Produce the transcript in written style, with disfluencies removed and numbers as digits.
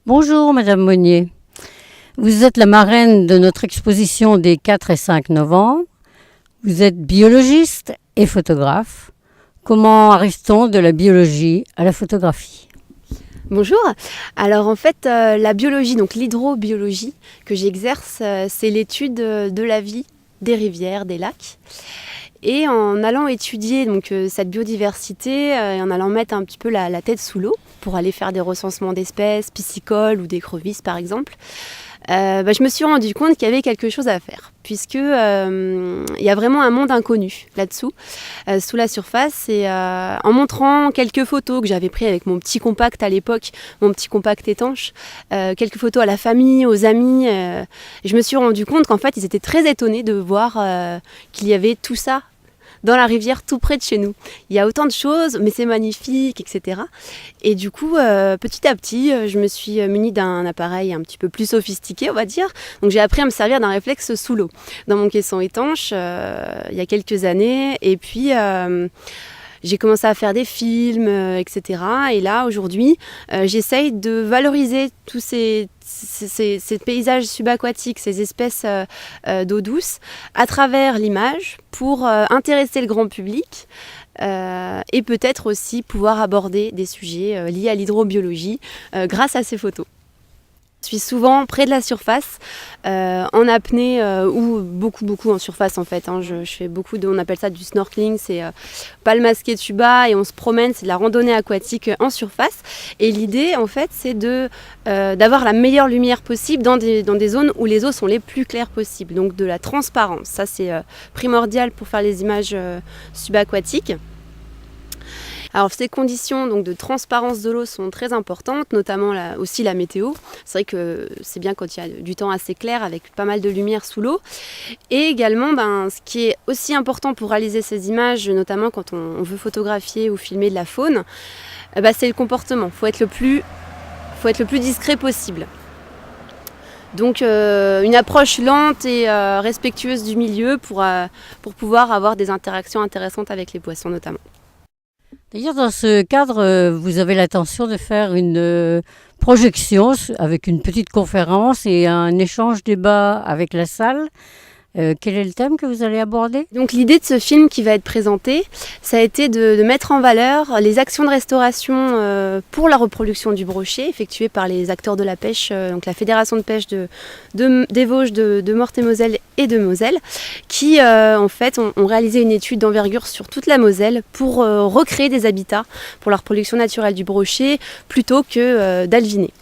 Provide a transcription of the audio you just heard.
Bonjour Madame Monnier, vous êtes la marraine de notre exposition des 4 et 5 novembre. Vous êtes biologiste et photographe. Comment arrive-t-on de la biologie à la photographie ? Bonjour, alors en fait la biologie, donc l'hydrobiologie que j'exerce, c'est l'étude de la vie des rivières, des lacs. Et en allant étudier donc, cette biodiversité, et en allant mettre un petit peu la tête sous l'eau pour aller faire des recensements d'espèces, piscicoles ou d'écrevisses par exemple, je me suis rendu compte qu'il y avait quelque chose à faire, puisque il y a vraiment un monde inconnu là-dessous, sous la surface. Et en montrant quelques photos que j'avais prises avec mon petit compact à l'époque, mon petit compact étanche, quelques photos à la famille, aux amis, je me suis rendu compte qu'en fait ils étaient très étonnés de voir qu'il y avait tout ça dans la rivière tout près de chez nous. Il y a autant de choses, mais c'est magnifique, etc. Et du coup, petit à petit, je me suis munie d'un appareil un petit peu plus sophistiqué, on va dire. Donc j'ai appris à me servir d'un réflexe sous l'eau dans mon caisson étanche il y a quelques années. Et puis j'ai commencé à faire des films, etc. Et là, aujourd'hui, j'essaye de valoriser tous ces paysages subaquatiques, ces espèces d'eau douce, à travers l'image, pour intéresser le grand public et peut-être aussi pouvoir aborder des sujets liés à l'hydrobiologie grâce à ces photos. Je suis souvent près de la surface, en apnée ou beaucoup en surface en fait. Je fais beaucoup on appelle ça du snorkeling, c'est pas le masqué tuba et on se promène, c'est de la randonnée aquatique en surface. Et l'idée en fait c'est d'avoir la meilleure lumière possible dans des zones où les eaux sont les plus claires possibles. Donc de la transparence, ça c'est primordial pour faire les images subaquatiques. Alors ces conditions donc, de transparence de l'eau sont très importantes, notamment aussi la météo. C'est vrai que c'est bien quand il y a du temps assez clair avec pas mal de lumière sous l'eau. Et également, ce qui est aussi important pour réaliser ces images, notamment quand on veut photographier ou filmer de la faune, c'est le comportement. Il faut être le plus discret possible. Donc une approche lente et respectueuse du milieu pour pouvoir avoir des interactions intéressantes avec les poissons notamment. D'ailleurs, dans ce cadre, vous avez l'intention de faire une projection avec une petite conférence et un échange débat avec la salle. Quel est le thème que vous allez aborder ? Donc l'idée de ce film qui va être présenté, ça a été de mettre en valeur les actions de restauration pour la reproduction du brochet effectuées par les acteurs de la pêche, donc la Fédération de pêche des Vosges, de Meurthe-et-Moselle et de Moselle, qui en fait ont réalisé une étude d'envergure sur toute la Moselle pour recréer des habitats pour la reproduction naturelle du brochet plutôt que d'aleviner.